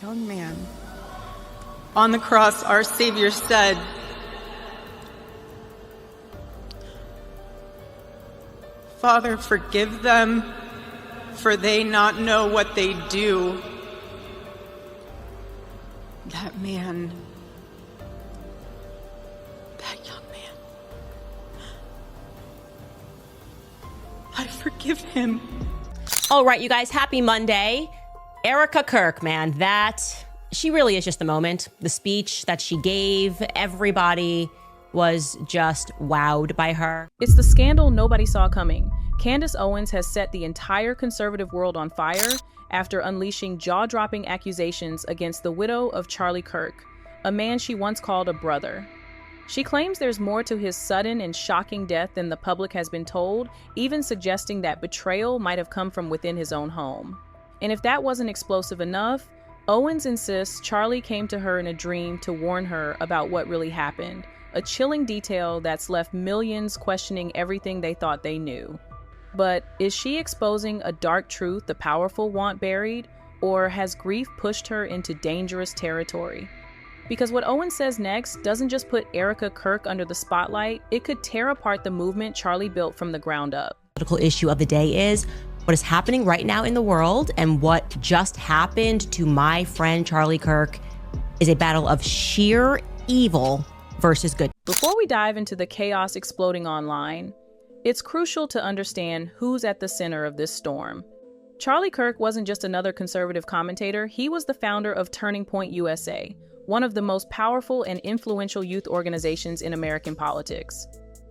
young man. On the cross, our Savior said, "Father, forgive them, for they not know what they do." That man, that young man, I forgive him. All right, you guys, happy Monday. Erica Kirk, man, she really is just the moment. The speech that she gave, everybody was just wowed by her. It's the scandal nobody saw coming. Candace Owens has set the entire conservative world on fire after unleashing jaw-dropping accusations against the widow of Charlie Kirk, a man she once called a brother. She claims there's more to his sudden and shocking death than the public has been told, even suggesting that betrayal might have come from within his own home. And if that wasn't explosive enough, Owens insists Charlie came to her in a dream to warn her about what really happened, a chilling detail that's left millions questioning everything they thought they knew. But is she exposing a dark truth the powerful want buried, or has grief pushed her into dangerous territory? Because what Owens says next doesn't just put Erica Kirk under the spotlight, it could tear apart the movement Charlie built from the ground up. The political issue of the day is what is happening right now in the world, and what just happened to my friend Charlie Kirk is a battle of sheer evil versus good. Before we dive into the chaos exploding online, it's crucial to understand who's at the center of this storm. Charlie Kirk wasn't just another conservative commentator, he was the founder of Turning Point USA, one of the most powerful and influential youth organizations in American politics.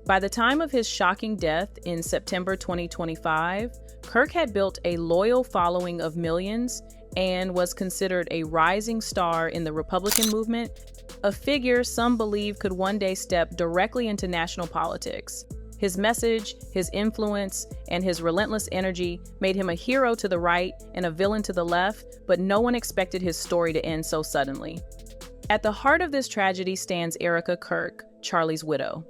By the time of his shocking death in September 2025, Kirk had built a loyal following of millions and was considered a rising star in the Republican movement, a figure some believe could one day step directly into national politics. His message, his influence, and his relentless energy made him a hero to the right and a villain to the left, but no one expected his story to end so suddenly. At the heart of this tragedy stands Erica Kirk, Charlie's widow.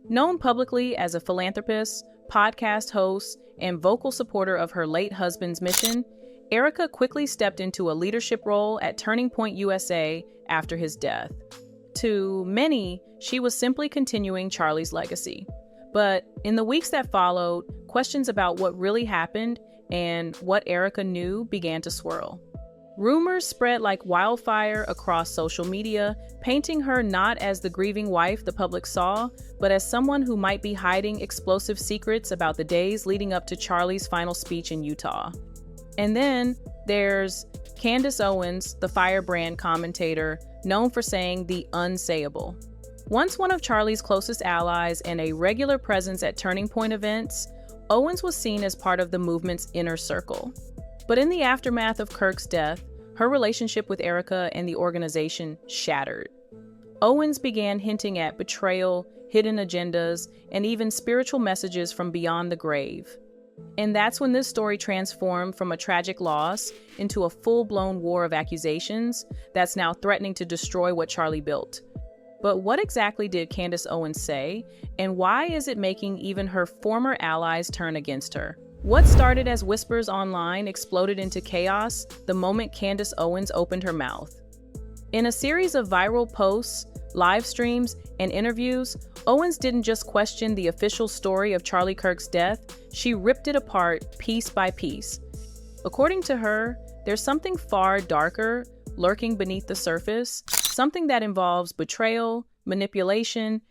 Known publicly as a philanthropist, podcast host, and vocal supporter of her late husband's mission, Erica quickly stepped into a leadership role at Turning Point USA after his death. To many, she was simply continuing Charlie's legacy. But in the weeks that followed, questions about what really happened and what Erica knew began to swirl. Rumors spread like wildfire across social media, painting her not as the grieving wife the public saw, but as someone who might be hiding explosive secrets about the days leading up to Charlie's final speech in Utah. And then there's Candace Owens, the firebrand commentator, known for saying the unsayable. Once one of Charlie's closest allies and a regular presence at Turning Point events, Owens was seen as part of the movement's inner circle. But in the aftermath of Kirk's death, her relationship with Erica and the organization shattered. Owens began hinting at betrayal, hidden agendas, and even spiritual messages from beyond the grave. And that's when this story transformed from a tragic loss into a full-blown war of accusations that's now threatening to destroy what Charlie built. But what exactly did Candace Owens say, and why is it making even her former allies turn against her? What started as whispers online exploded into chaos the moment Candace Owens opened her mouth. In a series of viral posts, live streams, and interviews, Owens didn't just question the official story of Charlie Kirk's death, she ripped it apart piece by piece. According to her, there's something far darker lurking beneath the surface, something that involves betrayal, manipulation,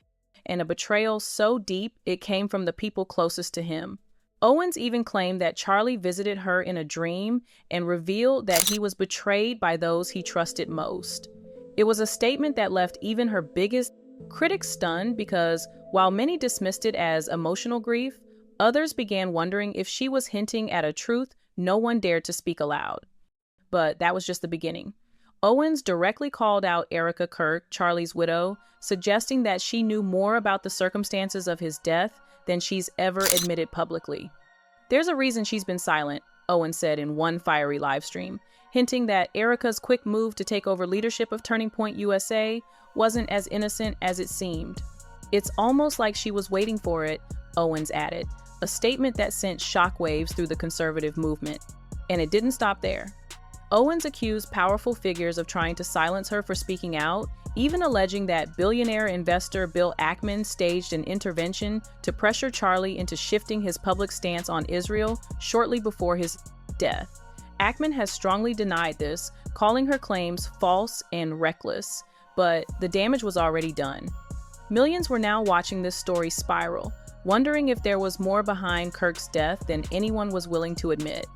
and a betrayal so deep it came from the people closest to him. Owens even claimed that Charlie visited her in a dream and revealed that he was betrayed by those he trusted most. It was a statement that left even her biggest critics stunned because while many dismissed it as emotional grief, others began wondering if she was hinting at a truth no one dared to speak aloud. But that was just the beginning. Owens directly called out Erica Kirk, Charlie's widow, suggesting that she knew more about the circumstances of his death than she's ever admitted publicly. "There's a reason she's been silent," Owens said in one fiery live stream, hinting that Erica's quick move to take over leadership of Turning Point USA wasn't as innocent as it seemed. "It's almost like she was waiting for it," Owens added, a statement that sent shockwaves through the conservative movement. And it didn't stop there. Owens accused powerful figures of trying to silence her for speaking out, even alleging that billionaire investor Bill Ackman staged an intervention to pressure Charlie into shifting his public stance on Israel shortly before his death. Ackman has strongly denied this, calling her claims false and reckless, but the damage was already done. Millions were now watching this story spiral, wondering if there was more behind Kirk's death than anyone was willing to admit.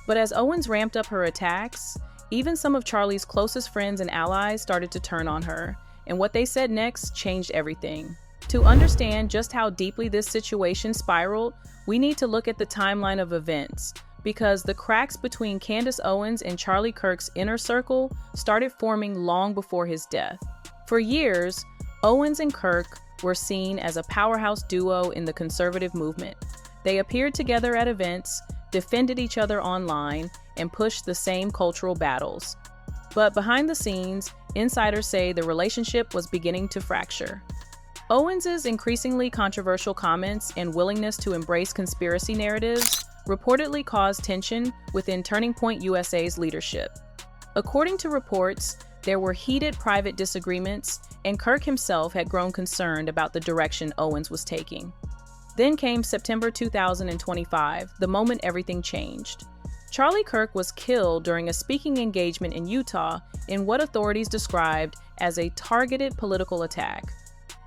But as Owens ramped up her attacks, even some of Charlie's closest friends and allies started to turn on her, and what they said next changed everything. To understand just how deeply this situation spiraled, we need to look at the timeline of events, because the cracks between Candace Owens and Charlie Kirk's inner circle started forming long before his death. For years, Owens and Kirk were seen as a powerhouse duo in the conservative movement. They appeared together at events, defended each other online, and pushed the same cultural battles. But behind the scenes, insiders say the relationship was beginning to fracture. Owens's increasingly controversial comments and willingness to embrace conspiracy narratives reportedly caused tension within Turning Point USA's leadership. According to reports, there were heated private disagreements, and Kirk himself had grown concerned about the direction Owens was taking. Then came September 2025, the moment everything changed. Charlie Kirk was killed during a speaking engagement in Utah in what authorities described as a targeted political attack.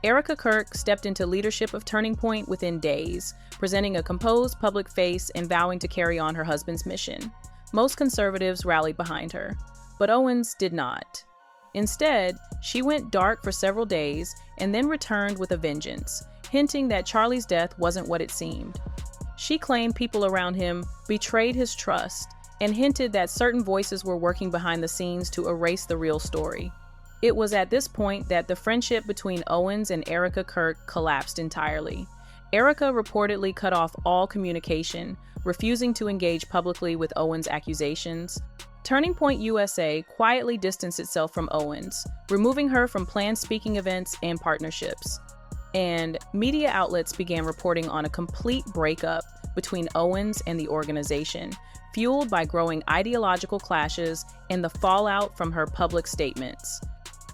Erica Kirk stepped into leadership of Turning Point within days, presenting a composed public face and vowing to carry on her husband's mission. Most conservatives rallied behind her, but Owens did not. Instead, she went dark for several days and then returned with a vengeance, hinting that Charlie's death wasn't what it seemed. She claimed people around him betrayed his trust and hinted that certain voices were working behind the scenes to erase the real story. It was at this point that the friendship between Owens and Erica Kirk collapsed entirely. Erica reportedly cut off all communication, refusing to engage publicly with Owens' accusations. Turning Point USA quietly distanced itself from Owens, removing her from planned speaking events and partnerships. And media outlets began reporting on a complete breakup between Owens and the organization, fueled by growing ideological clashes and the fallout from her public statements.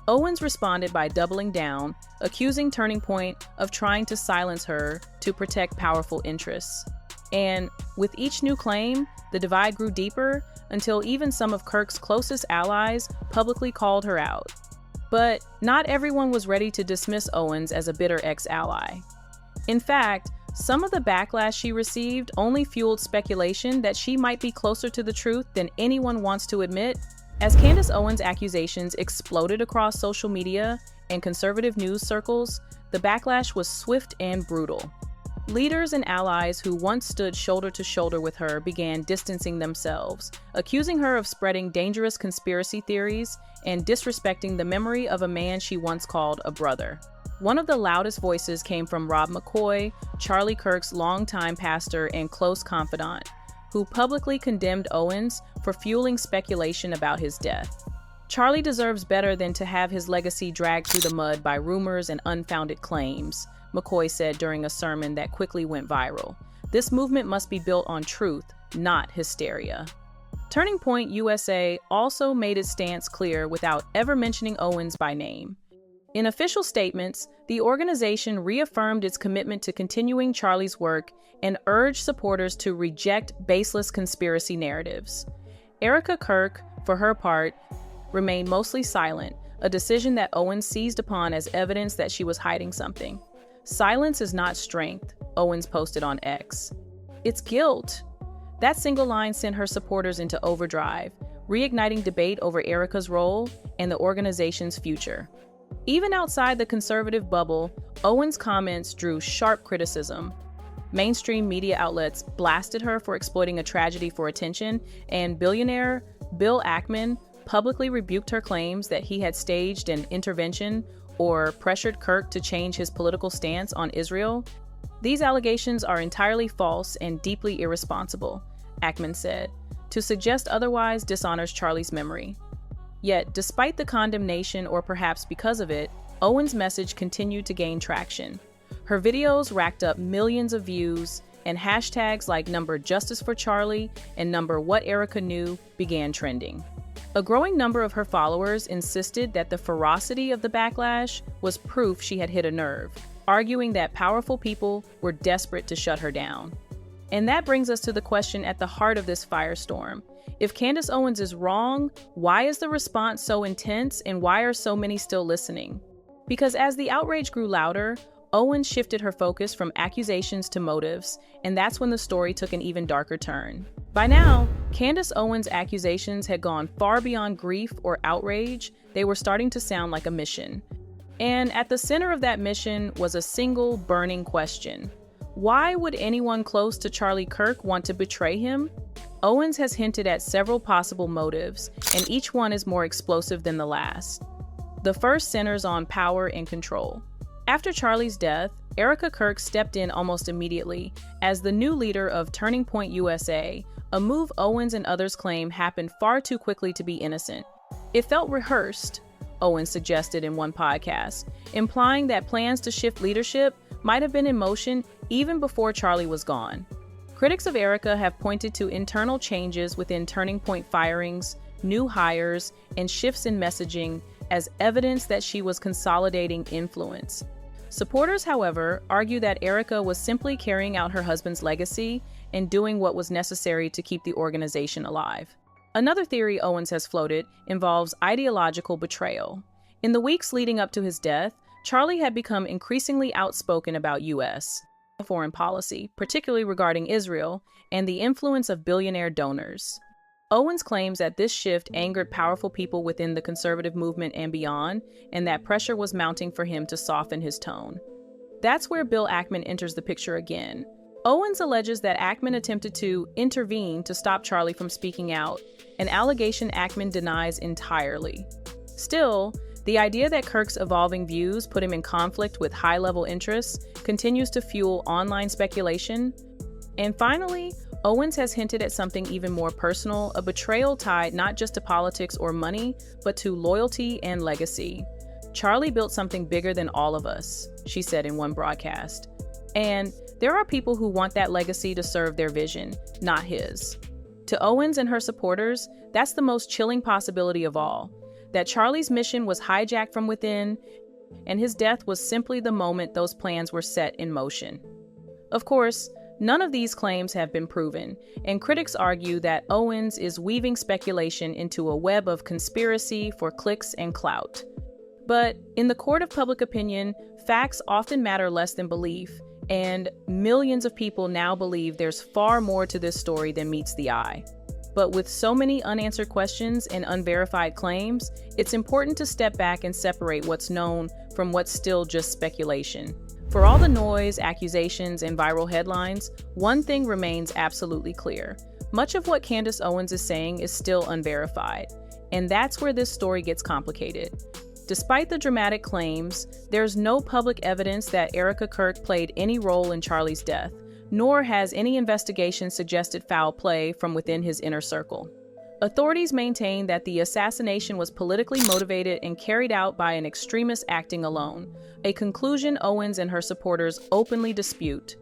Owens responded by doubling down, accusing Turning Point of trying to silence her to protect powerful interests. And with each new claim, the divide grew deeper until even some of Kirk's closest allies publicly called her out. But not everyone was ready to dismiss Owens as a bitter ex-ally. In fact, some of the backlash she received only fueled speculation that she might be closer to the truth than anyone wants to admit. As Candace Owens' accusations exploded across social media and conservative news circles, the backlash was swift and brutal. Leaders and allies who once stood shoulder to shoulder with her began distancing themselves, accusing her of spreading dangerous conspiracy theories and disrespecting the memory of a man she once called a brother. One of the loudest voices came from Rob McCoy, Charlie Kirk's longtime pastor and close confidant, who publicly condemned Owens for fueling speculation about his death. Charlie deserves better than to have his legacy dragged through the mud by rumors and unfounded claims, McCoy said during a sermon that quickly went viral. This movement must be built on truth, not hysteria. Turning Point USA also made its stance clear without ever mentioning Owens by name. In official statements, the organization reaffirmed its commitment to continuing Charlie's work and urged supporters to reject baseless conspiracy narratives. Erica Kirk, for her part, remained mostly silent, a decision that Owens seized upon as evidence that she was hiding something. "Silence is not strength," Owens posted on X. "It's guilt." That single line sent her supporters into overdrive, reigniting debate over Erica's role and the organization's future. Even outside the conservative bubble, Owens' comments drew sharp criticism. Mainstream media outlets blasted her for exploiting a tragedy for attention, and billionaire Bill Ackman publicly rebuked her claims that he had staged an intervention or pressured Kirk to change his political stance on Israel. "These allegations are entirely false and deeply irresponsible," Ackman said. "To suggest otherwise dishonors Charlie's memory." Yet, despite the condemnation, or perhaps because of it, Owens' message continued to gain traction. Her videos racked up millions of views, and hashtags like #JusticeForCharlie and #WhatErica Knew began trending. A growing number of her followers insisted that the ferocity of the backlash was proof she had hit a nerve, arguing that powerful people were desperate to shut her down. And that brings us to the question at the heart of this firestorm. If Candace Owens is wrong, why is the response so intense and why are so many still listening? Because as the outrage grew louder, Owens shifted her focus from accusations to motives, and that's when the story took an even darker turn. By now, Candace Owens' accusations had gone far beyond grief or outrage. They were starting to sound like a mission. And at the center of that mission was a single burning question. Why would anyone close to Charlie Kirk want to betray him? Owens has hinted at several possible motives, and each one is more explosive than the last. The first centers on power and control. After Charlie's death, Erica Kirk stepped in almost immediately as the new leader of Turning Point USA, a move Owens and others claim happened far too quickly to be innocent. It felt rehearsed, Owens suggested in one podcast, implying that plans to shift leadership might have been in motion even before Charlie was gone. Critics of Erica have pointed to internal changes within Turning Point firings, new hires, and shifts in messaging as evidence that she was consolidating influence. Supporters, however, argue that Erica was simply carrying out her husband's legacy and doing what was necessary to keep the organization alive. Another theory Owens has floated involves ideological betrayal. In the weeks leading up to his death, Charlie had become increasingly outspoken about U.S. foreign policy, particularly regarding Israel, and the influence of billionaire donors. Owens claims that this shift angered powerful people within the conservative movement and beyond, and that pressure was mounting for him to soften his tone. That's where Bill Ackman enters the picture again. Owens alleges that Ackman attempted to intervene to stop Charlie from speaking out, an allegation Ackman denies entirely. Still, the idea that Kirk's evolving views put him in conflict with high-level interests continues to fuel online speculation. And finally, Owens has hinted at something even more personal, a betrayal tied not just to politics or money, but to loyalty and legacy. Charlie built something bigger than all of us, she said in one broadcast. And there are people who want that legacy to serve their vision, not his. To Owens and her supporters, that's the most chilling possibility of all, that Charlie's mission was hijacked from within, and his death was simply the moment those plans were set in motion. Of course, none of these claims have been proven, and critics argue that Owens is weaving speculation into a web of conspiracy for clicks and clout. But in the court of public opinion, facts often matter less than belief, and millions of people now believe there's far more to this story than meets the eye. But with so many unanswered questions and unverified claims, it's important to step back and separate what's known from what's still just speculation. For all the noise, accusations, and viral headlines, one thing remains absolutely clear. Much of what Candace Owens is saying is still unverified, and that's where this story gets complicated. Despite the dramatic claims, there's no public evidence that Erica Kirk played any role in Charlie's death, nor has any investigation suggested foul play from within his inner circle. Authorities maintain that the assassination was politically motivated and carried out by an extremist acting alone, a conclusion Owens and her supporters openly dispute.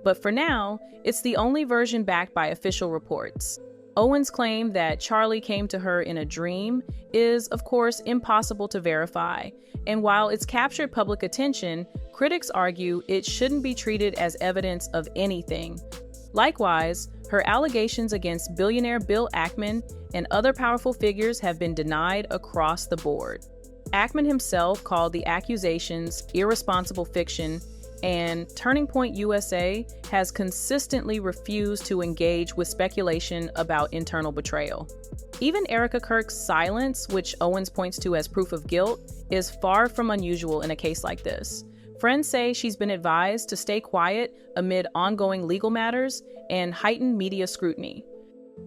But for now, it's the only version backed by official reports. Owens' claim that Charlie came to her in a dream is, of course, impossible to verify, and while it's captured public attention, critics argue it shouldn't be treated as evidence of anything. Likewise, her allegations against billionaire Bill Ackman and other powerful figures have been denied across the board. Ackman himself called the accusations irresponsible fiction, and Turning Point USA has consistently refused to engage with speculation about internal betrayal. Even Erica Kirk's silence, which Owens points to as proof of guilt, is far from unusual in a case like this. Friends say she's been advised to stay quiet amid ongoing legal matters and heightened media scrutiny.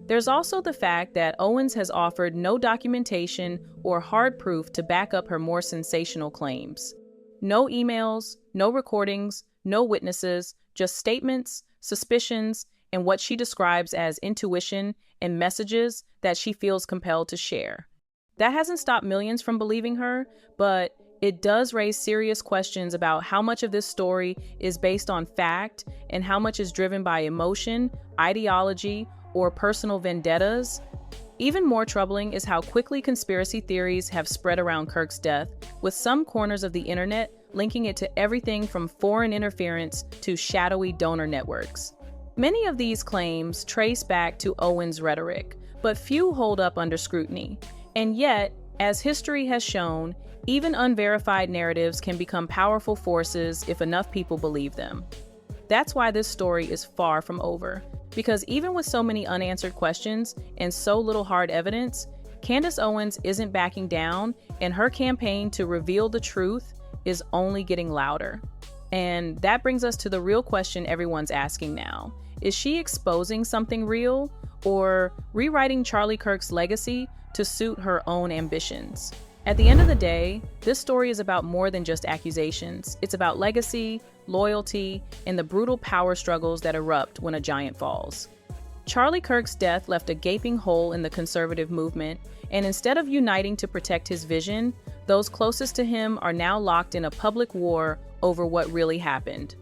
There's also the fact that Owens has offered no documentation or hard proof to back up her more sensational claims. No emails, no recordings, no witnesses, just statements, suspicions, and what she describes as intuition and messages that she feels compelled to share. That hasn't stopped millions from believing her, but it does raise serious questions about how much of this story is based on fact and how much is driven by emotion, ideology, or personal vendettas. Even more troubling is how quickly conspiracy theories have spread around Kirk's death, with some corners of the internet linking it to everything from foreign interference to shadowy donor networks. Many of these claims trace back to Owens' rhetoric, but few hold up under scrutiny. And yet, as history has shown, even unverified narratives can become powerful forces if enough people believe them. That's why this story is far from over, because even with so many unanswered questions and so little hard evidence, Candace Owens isn't backing down, and her campaign to reveal the truth is only getting louder. And that brings us to the real question everyone's asking now. Is she exposing something real, or rewriting Charlie Kirk's legacy to suit her own ambitions? At the end of the day, this story is about more than just accusations. It's about legacy, loyalty, and the brutal power struggles that erupt when a giant falls. Charlie Kirk's death left a gaping hole in the conservative movement, and instead of uniting to protect his vision, those closest to him are now locked in a public war over what really happened.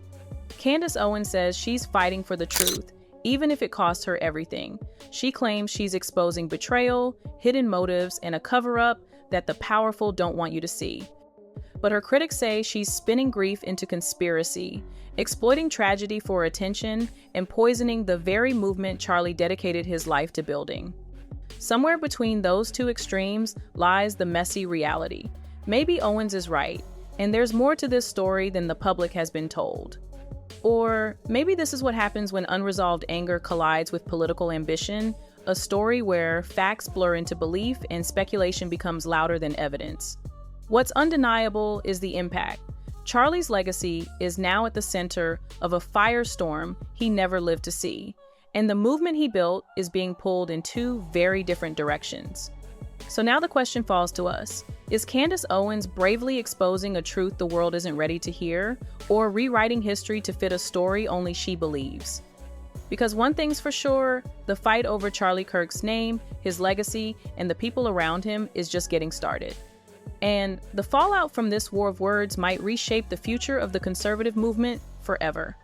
Candace Owens says she's fighting for the truth, even if it costs her everything. She claims she's exposing betrayal, hidden motives, and a cover-up that the powerful don't want you to see. But her critics say she's spinning grief into conspiracy, exploiting tragedy for attention, and poisoning the very movement Charlie dedicated his life to building. Somewhere between those two extremes lies the messy reality. Maybe Owens is right, and there's more to this story than the public has been told. Or maybe this is what happens when unresolved anger collides with political ambition, a story where facts blur into belief and speculation becomes louder than evidence. What's undeniable is the impact. Charlie's legacy is now at the center of a firestorm he never lived to see, and the movement he built is being pulled in two very different directions. So now the question falls to us. Is Candace Owens bravely exposing a truth the world isn't ready to hear, or rewriting history to fit a story only she believes? Because one thing's for sure, the fight over Charlie Kirk's name, his legacy, and the people around him is just getting started. And the fallout from this war of words might reshape the future of the conservative movement forever.